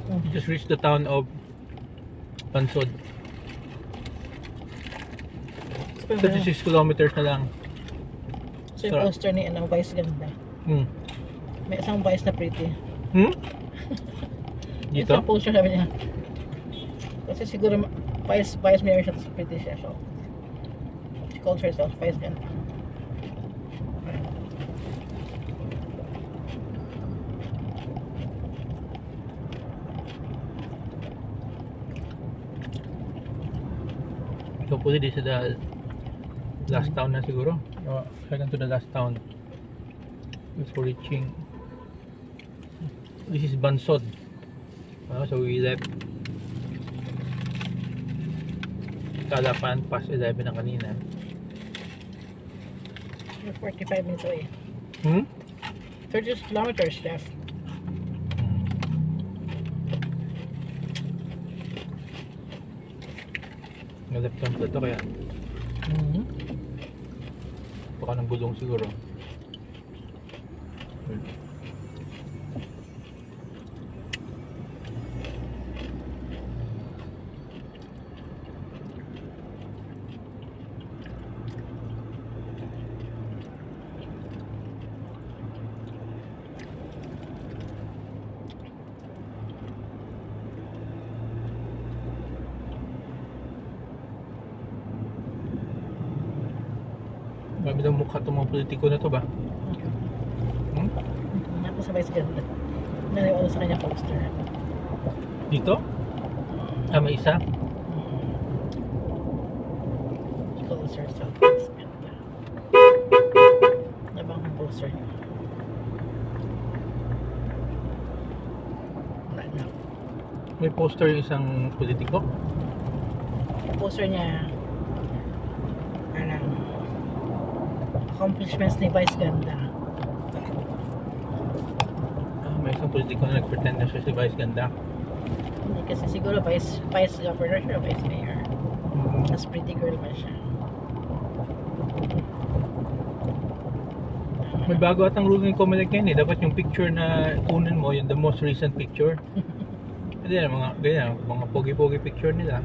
We just reached the town of Bansod. 36 kilometers na lang. So yung poster ni Vice ganda. May isang Vice na pretty. Dito? Isang poster sabi niya. Kasi siguro Vice meron siya sa pretty siya. So, she calls herself Vice ganda. So hopefully this is the last town na siguro. Second to the last town before reaching. This is Bansod. So we left Calapan past 11 na kanina. 45 minutes away. 30 kilometers left. Nalap lang ito kaya baka ng gulong siguro. Marami daw mukha itong mga politiko na to ba? Ako sa Vice ganda. Naliwala sa kanya poster. Dito? May isa? She calls herself Vice ganda. Nabang ang poster niya. Wala na. May poster yung isang politiko? Yung poster niya accomplishments ni Vice ganda. May isang politiko na nag-pretend na siya si Vice ganda. Hindi kasi siguro vice governor siya o vice mayor. Mas pretty girl man siya. May bago atang ruling Comelec yan eh. Dapat yung picture na kunin mo, yung the most recent picture. Hindi na, mga pogi-pogi picture nila.